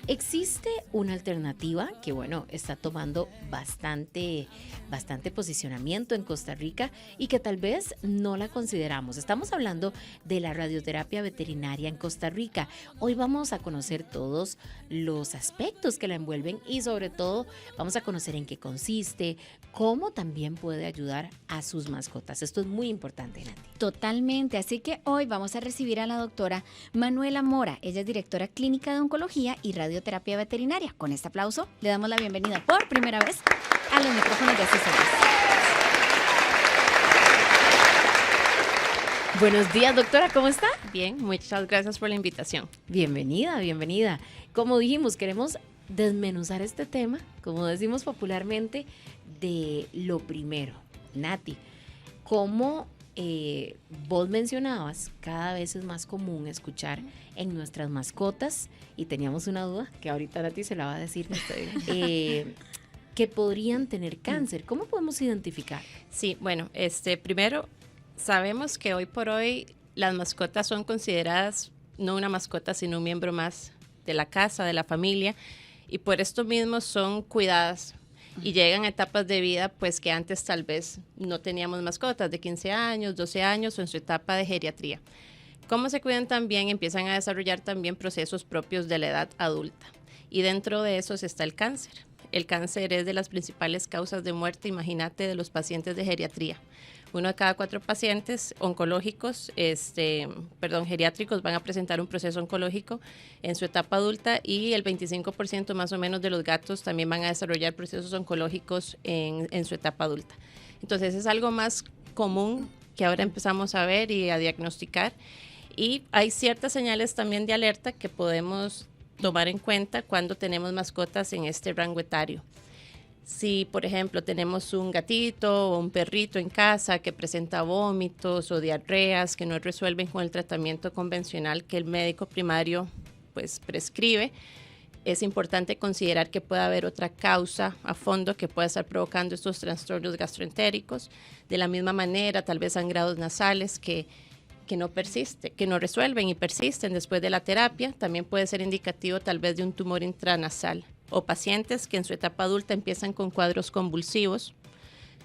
Existe una alternativa que, bueno, está tomando bastante posicionamiento en Costa Rica y que tal vez no la consideramos. Estamos hablando de la radioterapia veterinaria en Costa Rica. Hoy vamos a conocer todos los aspectos que la envuelven y sobre todo vamos a conocer en qué consiste, cómo también puede ayudar a sus mascotas. Esto es muy importante, Nati. Totalmente, así que hoy vamos a recibir a la doctora Manuela Mora. Ella es directora clínica de oncología y radioterapia veterinaria. Con este aplauso le damos la bienvenida por primera vez a los micrófonos de Asesores. Buenos días, doctora, ¿cómo está? Bien, muchas gracias por la invitación. Bienvenida, bienvenida. Como dijimos, queremos desmenuzar este tema, como decimos popularmente, de lo primero. Nati, ¿cómo vos mencionabas, cada vez es más común escuchar en nuestras mascotas, y teníamos una duda que ahorita Nati se la va a decir, que podrían tener cáncer? ¿Cómo podemos identificar? Sí, bueno, primero sabemos que hoy por hoy las mascotas son consideradas no una mascota, sino un miembro más de la casa, de la familia, y por esto mismo son cuidadas. Y llegan a etapas de vida pues que antes tal vez no teníamos mascotas de 15 años, 12 años o en su etapa de geriatría. ¿Cómo se cuidan también? Empiezan a desarrollar también procesos propios de la edad adulta. Y dentro de esos está el cáncer. El cáncer es de las principales causas de muerte, imagínate, de los pacientes de geriatría. 1 de cada 4 pacientes oncológicos, geriátricos van a presentar un proceso oncológico en su etapa adulta y el 25% más o menos de los gatos también van a desarrollar procesos oncológicos en su etapa adulta. Entonces es algo más común que ahora empezamos a ver y a diagnosticar, y hay ciertas señales también de alerta que podemos tomar en cuenta cuando tenemos mascotas en este rango etario. Si, por ejemplo, tenemos un gatito o un perrito en casa que presenta vómitos o diarreas que no resuelven con el tratamiento convencional que el médico primario pues prescribe, es importante considerar que puede haber otra causa a fondo que pueda estar provocando estos trastornos gastroentéricos. De la misma manera, tal vez sangrados nasales que no resuelven y persisten después de la terapia. También puede ser indicativo tal vez de un tumor intranasal, o pacientes que en su etapa adulta empiezan con cuadros convulsivos.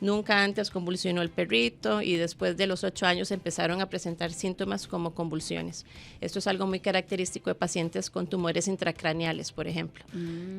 Nunca antes convulsionó el perrito y después de los 8 años empezaron a presentar síntomas como convulsiones. Esto es algo muy característico de pacientes con tumores intracraneales, por ejemplo.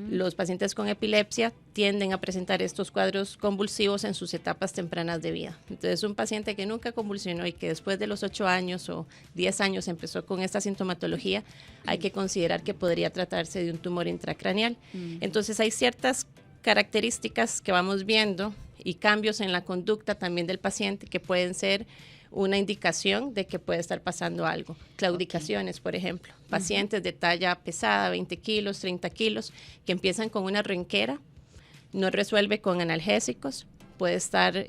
Los pacientes con epilepsia tienden a presentar estos cuadros convulsivos en sus etapas tempranas de vida. Entonces, un paciente que nunca convulsionó y que después de los 8 años o 10 años empezó con esta sintomatología, hay que considerar que podría tratarse de un tumor intracraneal. Entonces, hay ciertas características que vamos viendo y cambios en la conducta también del paciente que pueden ser una indicación de que puede estar pasando algo. Claudicaciones, por ejemplo. Pacientes de talla pesada, 20 kilos, 30 kilos, que empiezan con una ronquera, no resuelve con analgésicos, puede estar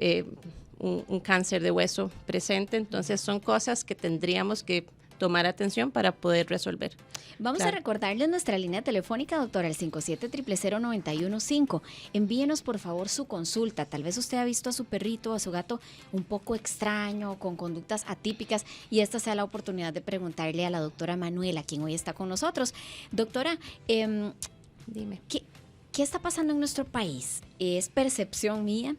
un cáncer de hueso presente. Entonces son cosas que tendríamos que tomar atención para poder resolver. Vamos a recordarles nuestra línea telefónica, doctora, el 57000915. Envíenos por favor su consulta. Tal vez usted ha visto a su perrito o a su gato un poco extraño, con conductas atípicas, y esta sea la oportunidad de preguntarle a la doctora Manuela, quien hoy está con nosotros. Doctora, dime. ¿Qué está pasando en nuestro país? ¿Es percepción mía?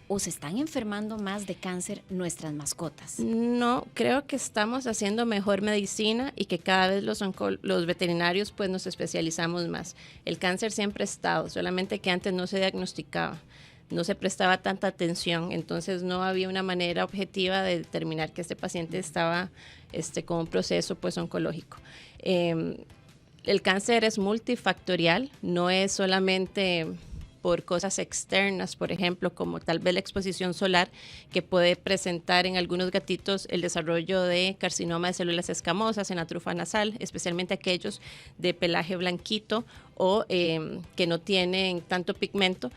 ¿O se están enfermando más de cáncer nuestras mascotas? No, creo que estamos haciendo mejor medicina y que cada vez los veterinarios pues nos especializamos más. El cáncer siempre ha estado, solamente que antes no se diagnosticaba, no se prestaba tanta atención, entonces no había una manera objetiva de determinar que este paciente estaba con un proceso pues oncológico. El cáncer es multifactorial, no es solamente por cosas externas, por ejemplo, como tal vez la exposición solar, que puede presentar en algunos gatitos el desarrollo de carcinoma de células escamosas en la trufa nasal, especialmente aquellos de pelaje blanquito o que no tienen tanto pigmento,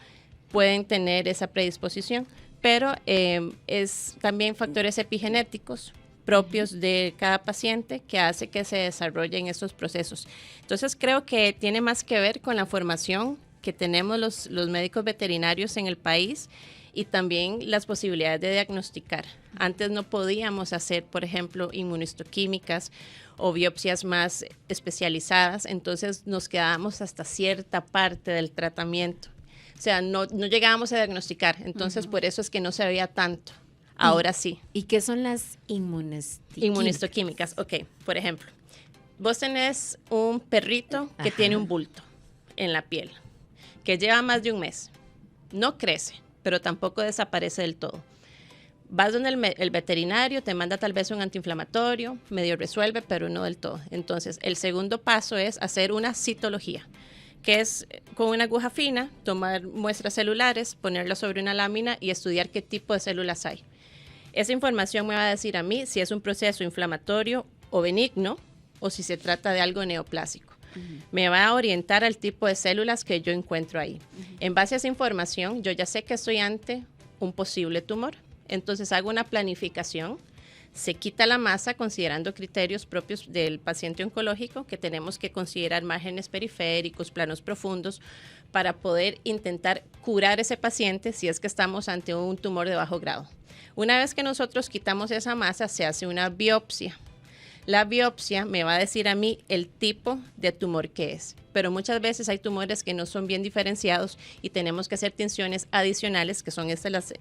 pueden tener esa predisposición, pero es también factores epigenéticos propios de cada paciente que hace que se desarrollen estos procesos. Entonces creo que tiene más que ver con la formación que tenemos los médicos veterinarios en el país y también las posibilidades de diagnosticar. Antes no podíamos hacer, por ejemplo, inmunistoquímicas o biopsias más especializadas, entonces nos quedábamos hasta cierta parte del tratamiento. O sea, no llegábamos a diagnosticar, entonces por eso es que no se veía tanto. Ahora sí. ¿Y qué son las inmunistoquímicas? Ok, por ejemplo, vos tenés un perrito que tiene un bulto en la piel, que lleva más de un mes. No crece, pero tampoco desaparece del todo. Vas donde el veterinario, te manda tal vez un antiinflamatorio, medio resuelve, pero no del todo. Entonces, el segundo paso es hacer una citología, que es con una aguja fina, tomar muestras celulares, ponerlas sobre una lámina y estudiar qué tipo de células hay. Esa información me va a decir a mí si es un proceso inflamatorio o benigno o si se trata de algo neoplásico. Me va a orientar al tipo de células que yo encuentro ahí. En base a esa información, yo ya sé que estoy ante un posible tumor. Entonces hago una planificación, se quita la masa considerando criterios propios del paciente oncológico, que tenemos que considerar márgenes periféricos, planos profundos, para poder intentar curar ese paciente si es que estamos ante un tumor de bajo grado. Una vez que nosotros quitamos esa masa, se hace una biopsia. La biopsia me va a decir a mí el tipo de tumor que es, pero muchas veces hay tumores que no son bien diferenciados y tenemos que hacer tinciones adicionales, que son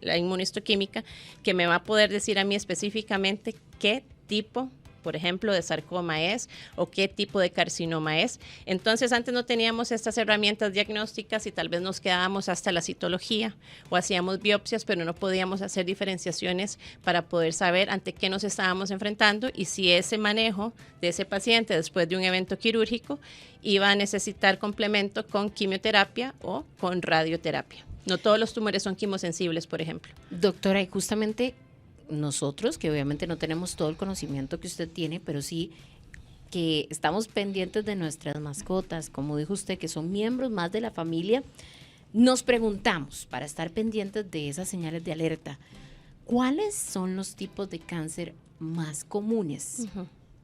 la inmunistoquímica, que me va a poder decir a mí específicamente qué tipo, por ejemplo, de sarcoma es o qué tipo de carcinoma es. Entonces, antes no teníamos estas herramientas diagnósticas y tal vez nos quedábamos hasta la citología o hacíamos biopsias, pero no podíamos hacer diferenciaciones para poder saber ante qué nos estábamos enfrentando y si ese manejo de ese paciente después de un evento quirúrgico iba a necesitar complemento con quimioterapia o con radioterapia. No todos los tumores son quimosensibles, por ejemplo. Doctora, y justamente nosotros, que obviamente no tenemos todo el conocimiento que usted tiene, pero sí que estamos pendientes de nuestras mascotas, como dijo usted, que son miembros más de la familia, nos preguntamos, para estar pendientes de esas señales de alerta, ¿cuáles son los tipos de cáncer más comunes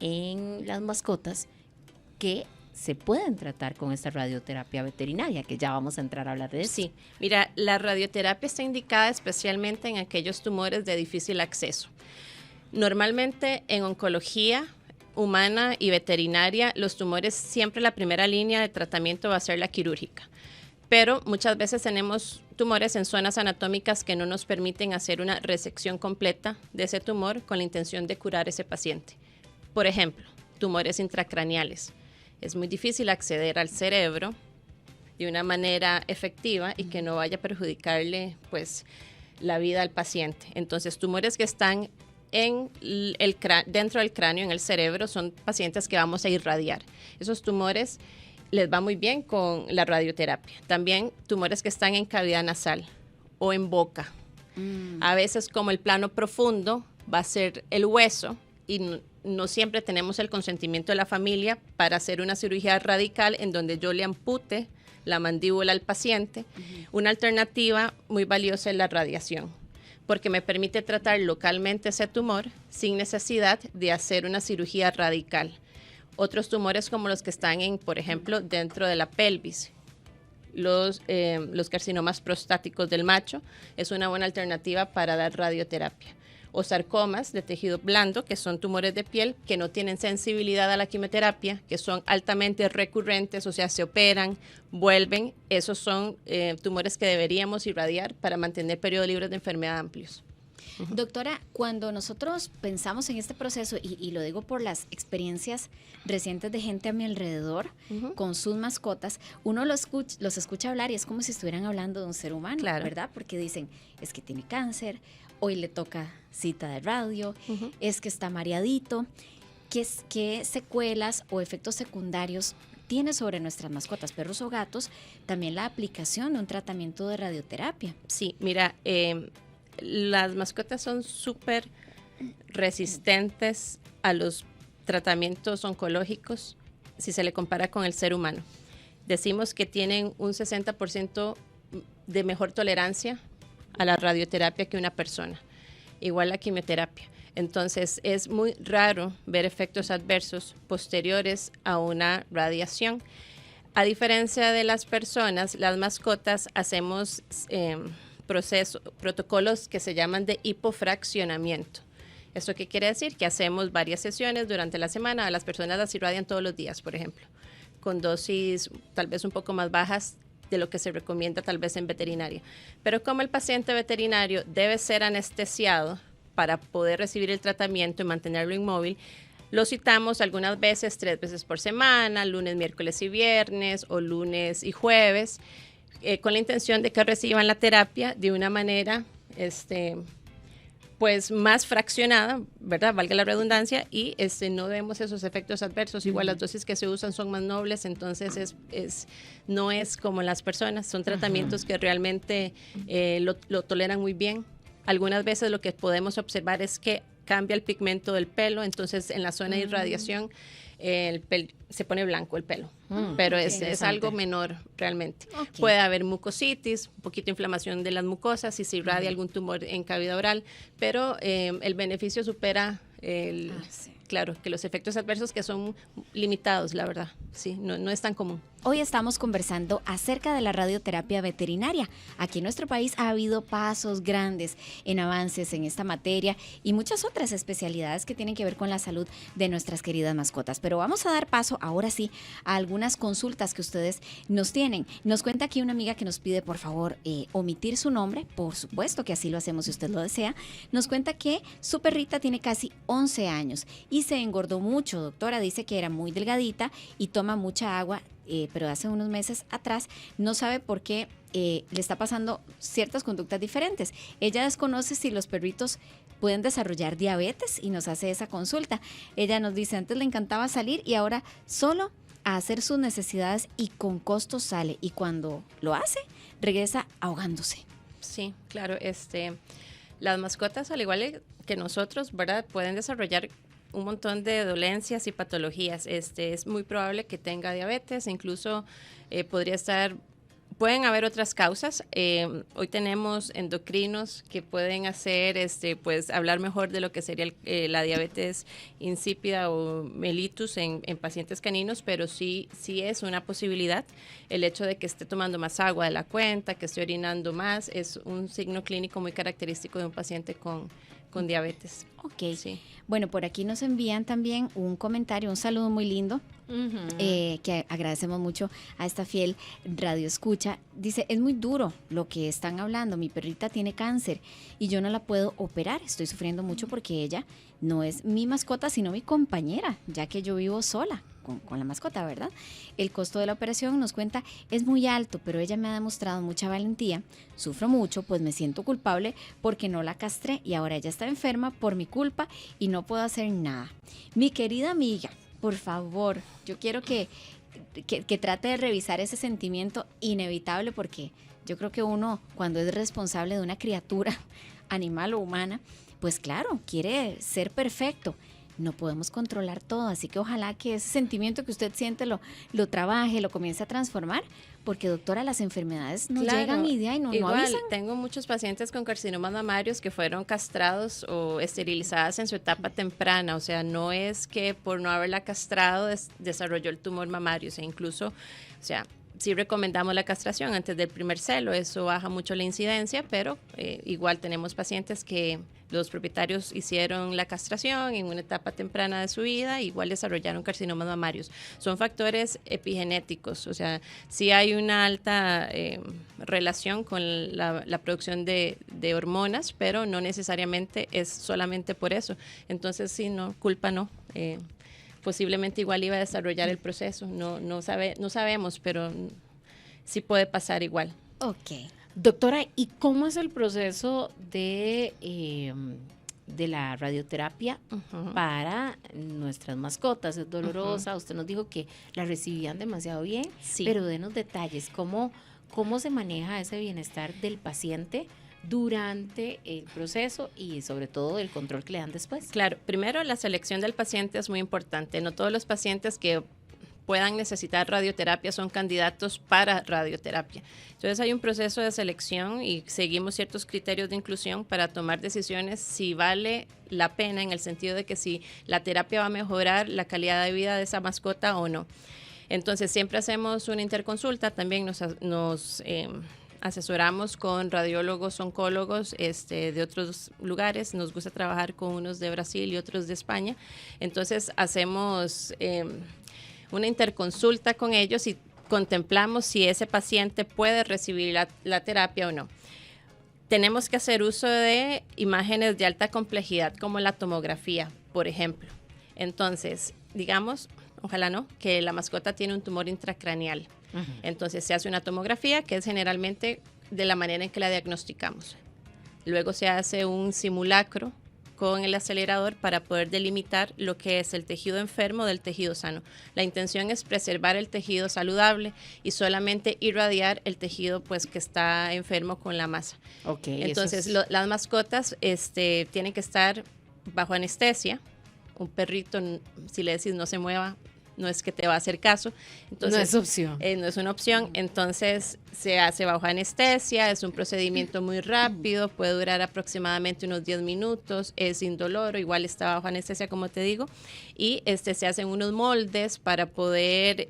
en las mascotas que se pueden tratar con esta radioterapia veterinaria, que ya vamos a entrar a hablar de eso? Sí, mira, la radioterapia está indicada especialmente en aquellos tumores de difícil acceso. Normalmente en oncología humana y veterinaria, los tumores siempre la primera línea de tratamiento va a ser la quirúrgica. Pero muchas veces tenemos tumores en zonas anatómicas que no nos permiten hacer una resección completa de ese tumor con la intención de curar ese paciente. Por ejemplo, tumores intracraneales. Es muy difícil acceder al cerebro de una manera efectiva y que no vaya a perjudicarle pues, la vida al paciente. Entonces, tumores que están dentro del cráneo, en el cerebro, son pacientes que vamos a irradiar. Esos tumores les va muy bien con la radioterapia. También tumores que están en cavidad nasal o en boca. A veces, como el plano profundo va a ser el hueso y no siempre tenemos el consentimiento de la familia para hacer una cirugía radical en donde yo le ampute la mandíbula al paciente. Una alternativa muy valiosa es la radiación, porque me permite tratar localmente ese tumor sin necesidad de hacer una cirugía radical. Otros tumores como los que están por ejemplo, dentro de la pelvis, los carcinomas prostáticos del macho, es una buena alternativa para dar radioterapia. O sarcomas de tejido blando, que son tumores de piel que no tienen sensibilidad a la quimioterapia, que son altamente recurrentes, o sea, se operan, vuelven. Esos son tumores que deberíamos irradiar para mantener periodos libres de enfermedad amplios. Doctora, cuando nosotros pensamos en este proceso, y lo digo por las experiencias recientes de gente a mi alrededor con sus mascotas, uno los escucha hablar y es como si estuvieran hablando de un ser humano, claro, ¿verdad? Porque dicen, es que tiene cáncer, hoy le toca cita de radio, es que está mareadito. ¿Qué secuelas o efectos secundarios tiene sobre nuestras mascotas, perros o gatos, también la aplicación de un tratamiento de radioterapia? Sí, mira, las mascotas son súper resistentes a los tratamientos oncológicos si se le compara con el ser humano. Decimos que tienen un 60% de mejor tolerancia a la radioterapia que una persona, igual la quimioterapia. Entonces es muy raro ver efectos adversos posteriores a una radiación. A diferencia de las personas, las mascotas hacemos protocolos que se llaman de hipofraccionamiento. ¿Esto qué quiere decir? Que hacemos varias sesiones durante la semana, a las personas las irradian todos los días, por ejemplo, con dosis tal vez un poco más bajas de lo que se recomienda tal vez en veterinaria. Pero como el paciente veterinario debe ser anestesiado para poder recibir el tratamiento y mantenerlo inmóvil, lo citamos algunas veces, 3 veces por semana, lunes, miércoles y viernes, o lunes y jueves, con la intención de que reciban la terapia de una manera pues más fraccionada, ¿verdad? Valga la redundancia, y no vemos esos efectos adversos. Igual las dosis que se usan son más nobles, entonces no es como las personas, son tratamientos que realmente lo toleran muy bien. Algunas veces lo que podemos observar es que cambia el pigmento del pelo, entonces en la zona de irradiación se pone blanco el pelo, pero es algo menor realmente. Okay. Puede haber mucositis, un poquito de inflamación de las mucosas, si se irradia algún tumor en cavidad oral, pero el beneficio supera claro, que los efectos adversos, que son limitados, la verdad, sí, no es tan común. Hoy estamos conversando acerca de la radioterapia veterinaria. Aquí en nuestro país ha habido pasos grandes en avances en esta materia y muchas otras especialidades que tienen que ver con la salud de nuestras queridas mascotas. Pero vamos a dar paso ahora sí a algunas consultas que ustedes nos tienen. Nos cuenta aquí una amiga que nos pide por favor omitir su nombre, por supuesto que así lo hacemos si usted lo desea. Nos cuenta que su perrita tiene casi 11 años y se engordó mucho, doctora. Dice que era muy delgadita y toma mucha agua. Pero hace unos meses atrás no sabe por qué le está pasando ciertas conductas diferentes. Ella desconoce si los perritos pueden desarrollar diabetes y nos hace esa consulta. Ella nos dice, antes le encantaba salir y ahora solo a hacer sus necesidades y con costo sale. Y cuando lo hace, regresa ahogándose. Sí, claro. Las mascotas, al igual que nosotros, ¿verdad?, pueden desarrollar un montón de dolencias y patologías. Es muy probable que tenga diabetes, incluso pueden haber otras causas. Hoy tenemos endocrinos que pueden hacer, pues, hablar mejor de lo que sería la diabetes insípida o mellitus en pacientes caninos, pero sí es una posibilidad. El hecho de que esté tomando más agua de la cuenta, que esté orinando más, es un signo clínico muy característico de un paciente con diabetes. Ok. Sí. Bueno, por aquí nos envían también un comentario, un saludo muy lindo, que agradecemos mucho a esta fiel radio escucha. Dice, es muy duro lo que están hablando, mi perrita tiene cáncer y yo no la puedo operar, estoy sufriendo mucho porque ella no es mi mascota, sino mi compañera, ya que yo vivo sola con la mascota, ¿verdad? El costo de la operación, nos cuenta, es muy alto, pero ella me ha demostrado mucha valentía. Sufro mucho, pues me siento culpable porque no la castré y ahora ella está enferma por mi culpa y no puedo hacer nada. Mi querida amiga, por favor, yo quiero que trate de revisar ese sentimiento inevitable, porque yo creo que uno, cuando es responsable de una criatura, animal o humana, pues claro, quiere ser perfecto. No podemos controlar todo, así que ojalá que ese sentimiento que usted siente lo trabaje, lo comience a transformar, porque doctora, las enfermedades no llegan y no avisan. Tengo muchos pacientes con carcinomas mamarios que fueron castrados o esterilizadas en su etapa temprana, o sea, no es que por no haberla castrado desarrolló el tumor mamario, o sea, incluso, o sea, sí recomendamos la castración antes del primer celo, eso baja mucho la incidencia, pero igual tenemos pacientes que los propietarios hicieron la castración en una etapa temprana de su vida, igual desarrollaron carcinomas mamarios. Son factores epigenéticos, o sea, sí hay una alta relación con la producción de hormonas, pero no necesariamente es solamente por eso. Entonces, sí, no, culpa no. Posiblemente igual iba a desarrollar el proceso, no sabemos, pero sí puede pasar igual. Ok. Doctora, ¿y cómo es el proceso de la radioterapia para nuestras mascotas? ¿Es dolorosa? Usted nos dijo que la recibían demasiado bien, sí, pero denos detalles, ¿cómo se maneja ese bienestar del paciente durante el proceso y sobre todo el control que le dan después? Claro, primero la selección del paciente es muy importante. No todos los pacientes que puedan necesitar radioterapia son candidatos para radioterapia. Entonces hay un proceso de selección y seguimos ciertos criterios de inclusión para tomar decisiones si vale la pena, en el sentido de que si la terapia va a mejorar la calidad de vida de esa mascota o no. Entonces siempre hacemos una interconsulta, también nos asesoramos con radiólogos, oncólogos de otros lugares. Nos gusta trabajar con unos de Brasil y otros de España. Entonces hacemos una interconsulta con ellos y contemplamos si ese paciente puede recibir la terapia o no. Tenemos que hacer uso de imágenes de alta complejidad como la tomografía, por ejemplo. Entonces, digamos, ojalá no, que la mascota tiene un tumor intracraneal. Entonces se hace una tomografía, que es generalmente de la manera en que la diagnosticamos. Luego se hace un simulacro con el acelerador para poder delimitar lo que es el tejido enfermo del tejido sano. La intención es preservar el tejido saludable y solamente irradiar el tejido pues que está enfermo con la masa. Okay, entonces las mascotas tienen que estar bajo anestesia. Un perrito, si le decís no se mueva, no es que te va a hacer caso. Entonces, no es opción. No es una opción. Entonces se hace bajo anestesia, es un procedimiento muy rápido, puede durar aproximadamente unos 10 minutos, es indoloro, igual está bajo anestesia como te digo, y se hacen unos moldes para poder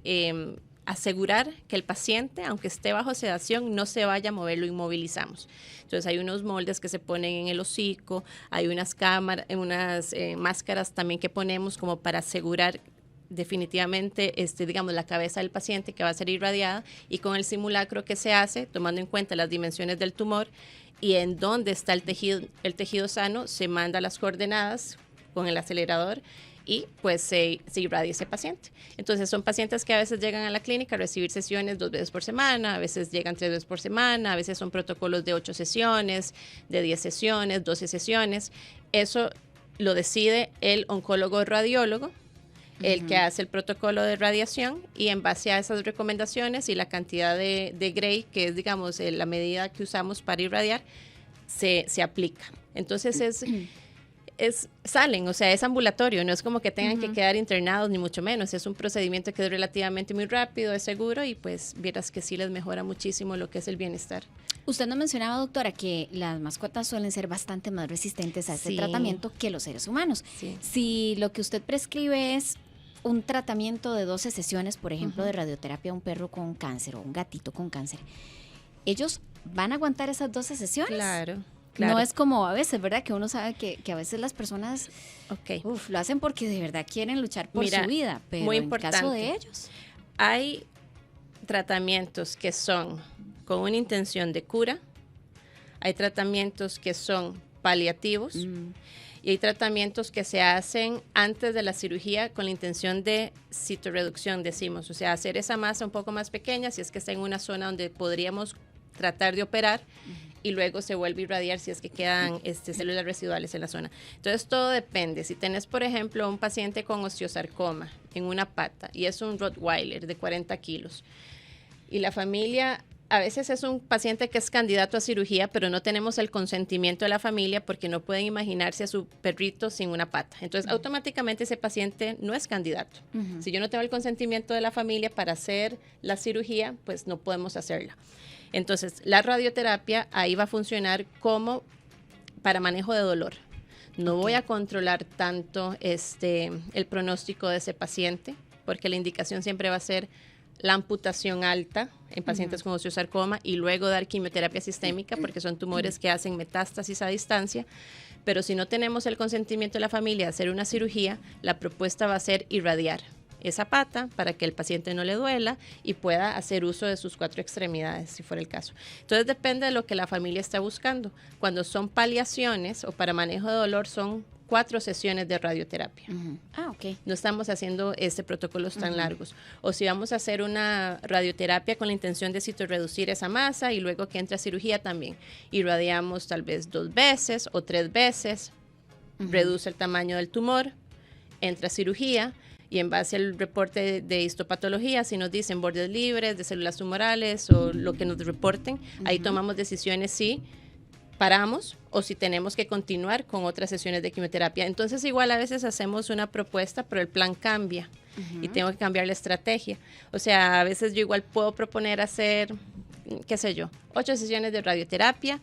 asegurar que el paciente, aunque esté bajo sedación, no se vaya a mover, lo inmovilizamos. Entonces hay unos moldes que se ponen en el hocico, hay unas máscaras también que ponemos como para asegurar definitivamente, digamos, la cabeza del paciente que va a ser irradiada, y con el simulacro que se hace, tomando en cuenta las dimensiones del tumor y en dónde está el tejido sano, se manda las coordenadas con el acelerador y pues se irradia ese paciente. Entonces son pacientes que a veces llegan a la clínica a recibir sesiones 2 veces por semana, a veces llegan 3 veces por semana, a veces son protocolos de 8 sesiones, de 10 sesiones, 12 sesiones. Eso lo decide el oncólogo radiólogo, el que hace el protocolo de radiación, y en base a esas recomendaciones y la cantidad de Gray, que es, digamos, la medida que usamos para irradiar, se aplica. Entonces salen, o sea, es ambulatorio, no es como que tengan que quedar internados, ni mucho menos. Es un procedimiento que es relativamente muy rápido, es seguro, y pues vieras que sí les mejora muchísimo lo que es el bienestar. Usted nos mencionaba, doctora, que las mascotas suelen ser bastante más resistentes a este tratamiento que los seres humanos. Sí. Si lo que usted prescribe es un tratamiento de 12 sesiones, por ejemplo, de radioterapia a un perro con cáncer o un gatito con cáncer, ¿ellos van a aguantar esas 12 sesiones? Claro. No es como a veces, ¿verdad? Que uno sabe que a veces las personas lo hacen porque de verdad quieren luchar por su vida, pero muy en caso de ellos. Hay tratamientos que son con una intención de cura, hay tratamientos que son paliativos, y hay tratamientos que se hacen antes de la cirugía con la intención de citorreducción, decimos, o sea, hacer esa masa un poco más pequeña si es que está en una zona donde podríamos tratar de operar, y luego se vuelve a irradiar si es que quedan células residuales en la zona. Entonces todo depende. Si tenés, por ejemplo, un paciente con osteosarcoma en una pata y es un Rottweiler de 40 kilos, y la familia, a veces es un paciente que es candidato a cirugía, pero no tenemos el consentimiento de la familia porque no pueden imaginarse a su perrito sin una pata. Entonces, automáticamente ese paciente no es candidato. Si yo no tengo el consentimiento de la familia para hacer la cirugía, pues no podemos hacerla. Entonces, la radioterapia ahí va a funcionar como para manejo de dolor. No voy a controlar tanto el pronóstico de ese paciente, porque la indicación siempre va a ser la amputación alta en pacientes con osteosarcoma y luego dar quimioterapia sistémica, porque son tumores que hacen metástasis a distancia. Pero si no tenemos el consentimiento de la familia de hacer una cirugía, la propuesta va a ser irradiar esa pata para que el paciente no le duela y pueda hacer uso de sus 4 extremidades, si fuera el caso. Entonces depende de lo que la familia está buscando. Cuando son paliaciones o para manejo de dolor, son 4 sesiones de radioterapia. No estamos haciendo protocolos tan largos. O si vamos a hacer una radioterapia con la intención de citorreducir esa masa y luego que entra cirugía también. Irradiamos tal vez 2 veces o 3 veces, reduce el tamaño del tumor, entra cirugía, y en base al reporte de histopatología, si nos dicen bordes libres de células tumorales o lo que nos reporten, ahí tomamos decisiones si paramos o si tenemos que continuar con otras sesiones de quimioterapia. Entonces igual a veces hacemos una propuesta, pero el plan cambia y tengo que cambiar la estrategia. O sea, a veces yo igual puedo proponer hacer, 8 sesiones de radioterapia.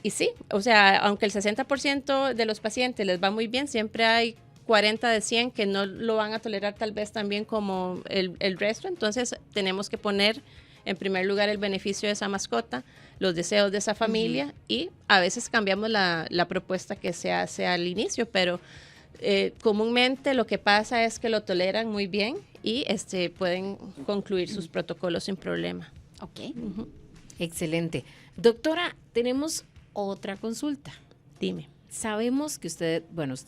Y sí, o sea, aunque el 60% de los pacientes les va muy bien, siempre hay 40 de 100 que no lo van a tolerar tal vez tan bien como el resto. Entonces tenemos que poner en primer lugar el beneficio de esa mascota, los deseos de esa familia y a veces cambiamos la propuesta que se hace al inicio, pero comúnmente lo que pasa es que lo toleran muy bien y pueden concluir sus protocolos sin problema. Ok. Excelente. Doctora, tenemos otra consulta. Dime. Sabemos que usted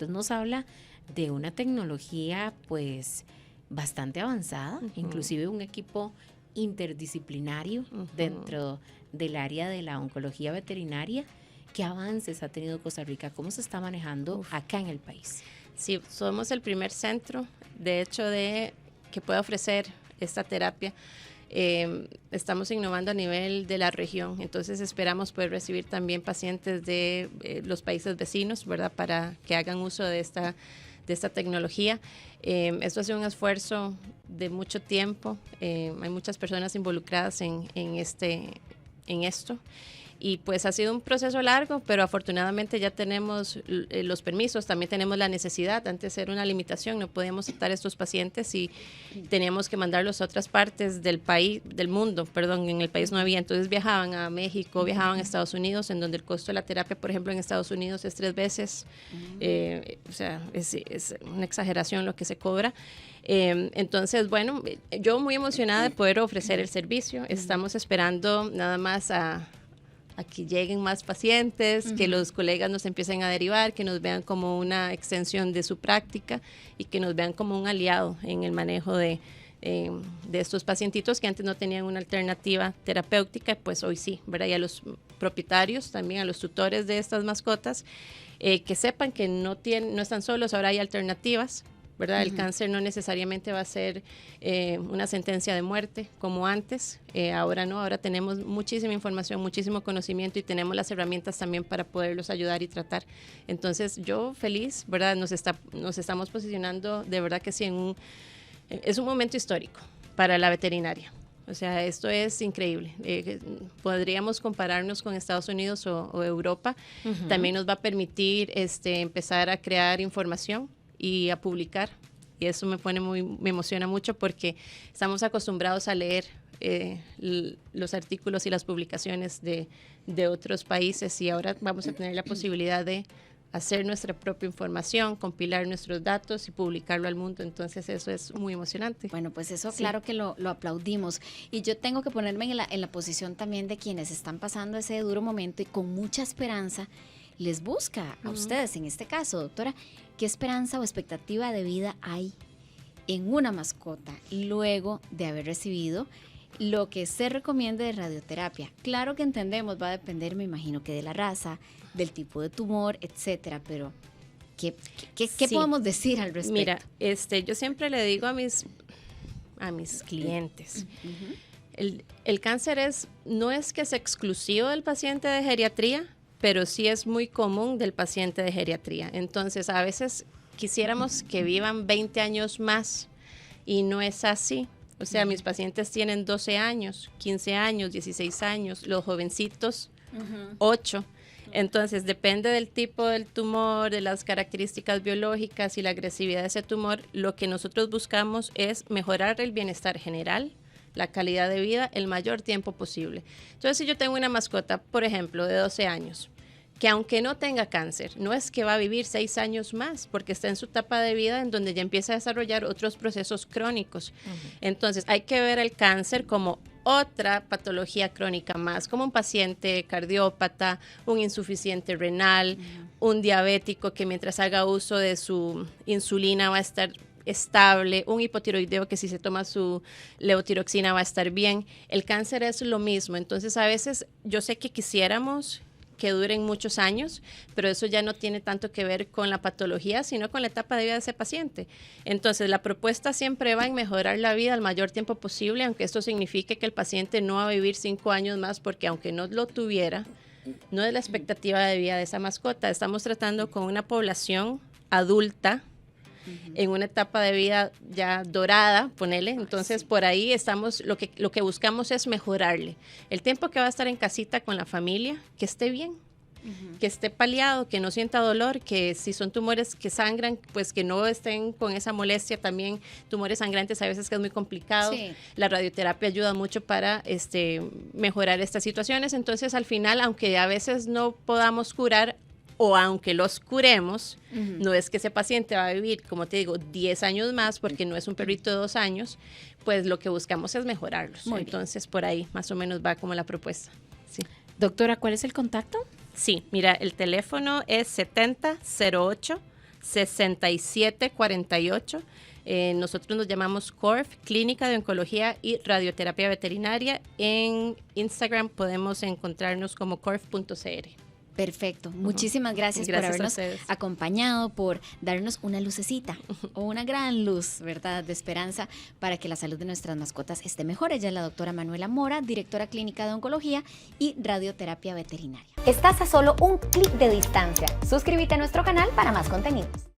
nos habla de una tecnología pues bastante avanzada, inclusive un equipo interdisciplinario dentro del área de la oncología veterinaria. ¿Qué avances ha tenido Costa Rica? ¿Cómo se está manejando acá en el país? Sí, somos el primer centro, de hecho, que puede ofrecer esta terapia. Estamos innovando a nivel de la región, entonces esperamos poder recibir también pacientes de los países vecinos, ¿verdad? Para que hagan uso de esta tecnología. Esto ha sido un esfuerzo de mucho tiempo, hay muchas personas involucradas en esto. Y pues ha sido un proceso largo, pero afortunadamente ya tenemos los permisos, también tenemos la necesidad. Antes era una limitación, no podíamos aceptar estos pacientes y teníamos que mandarlos a otras partes del mundo, en el país no había. Entonces viajaban a México, viajaban a Estados Unidos, en donde el costo de la terapia, por ejemplo, en Estados Unidos es 3 veces. O sea, es una exageración lo que se cobra. Entonces, bueno, yo muy emocionada de poder ofrecer el servicio. Estamos esperando nada más a que lleguen más pacientes, que los colegas nos empiecen a derivar, que nos vean como una extensión de su práctica y que nos vean como un aliado en el manejo de estos pacientitos que antes no tenían una alternativa terapéutica, pues hoy sí, ¿verdad? Y a los propietarios, también a los tutores de estas mascotas, que sepan que no están solos, ahora hay alternativas, ¿verdad? El cáncer no necesariamente va a ser una sentencia de muerte como antes, ahora no, ahora tenemos muchísima información, muchísimo conocimiento y tenemos las herramientas también para poderlos ayudar y tratar. Entonces yo feliz, ¿verdad? Nos estamos posicionando de verdad que sí, es un momento histórico para la veterinaria. O sea, esto es increíble. Podríamos compararnos con Estados Unidos o Europa. También nos va a permitir empezar a crear información y a publicar, y eso me emociona mucho porque estamos acostumbrados a leer los artículos y las publicaciones de otros países y ahora vamos a tener la posibilidad de hacer nuestra propia información, compilar nuestros datos y publicarlo al mundo, entonces eso es muy emocionante. Bueno, pues eso claro que lo aplaudimos y yo tengo que ponerme en la posición también de quienes están pasando ese duro momento y con mucha esperanza les busca a ustedes, en este caso, doctora, ¿qué esperanza o expectativa de vida hay en una mascota luego de haber recibido lo que se recomienda de radioterapia? Claro que entendemos, va a depender, me imagino, que de la raza, del tipo de tumor, etcétera, pero ¿qué podemos decir al respecto? Mira, yo siempre le digo a mis clientes, el cáncer no es que es exclusivo del paciente de geriatría, pero sí es muy común del paciente de geriatría. Entonces, a veces quisiéramos que vivan 20 años más y no es así. O sea, mis pacientes tienen 12 años, 15 años, 16 años, los jovencitos 8. Entonces, depende del tipo del tumor, de las características biológicas y la agresividad de ese tumor, lo que nosotros buscamos es mejorar el bienestar general, la calidad de vida el mayor tiempo posible. Entonces, si yo tengo una mascota, por ejemplo, de 12 años, que aunque no tenga cáncer, no es que va a vivir 6 años más, porque está en su etapa de vida en donde ya empieza a desarrollar otros procesos crónicos. Entonces, hay que ver el cáncer como otra patología crónica más, como un paciente cardiópata, un insuficiente renal, un diabético que mientras haga uso de su insulina va a estar estable, un hipotiroideo que si se toma su levotiroxina va a estar bien. El cáncer es lo mismo, entonces a veces yo sé que quisiéramos que duren muchos años, pero eso ya no tiene tanto que ver con la patología, sino con la etapa de vida de ese paciente. Entonces, la propuesta siempre va en mejorar la vida al mayor tiempo posible, aunque esto signifique que el paciente no va a vivir 5 años más, porque aunque no lo tuviera, no es la expectativa de vida de esa mascota. Estamos tratando con una población adulta, en una etapa de vida ya dorada, ponele, entonces por ahí estamos, lo que buscamos es mejorarle el tiempo que va a estar en casita con la familia, que esté bien, que esté paliado, que no sienta dolor, que si son tumores que sangran, pues que no estén con esa molestia. También tumores sangrantes a veces que es muy complicado. Sí. La radioterapia ayuda mucho para mejorar estas situaciones. Entonces, al final, aunque a veces no podamos curar, o aunque los curemos, no es que ese paciente va a vivir, como te digo, 10 años más, porque no es un perrito de 2 años, pues lo que buscamos es mejorarlos. Muy bien. Entonces, por ahí más o menos va como la propuesta. Sí. Doctora, ¿cuál es el contacto? Sí, mira, el teléfono es 7008-6748. Nosotros nos llamamos CORF, Clínica de Oncología y Radioterapia Veterinaria. En Instagram podemos encontrarnos como corf.cr. Perfecto. Muchísimas gracias por Gracias a habernos ustedes. acompañado, por darnos una lucecita o una gran luz, ¿verdad?, de esperanza para que la salud de nuestras mascotas esté mejor. Ella es la doctora Manuela Mora, directora clínica de oncología y radioterapia veterinaria. Estás a solo un clic de distancia. Suscríbete a nuestro canal para más contenidos.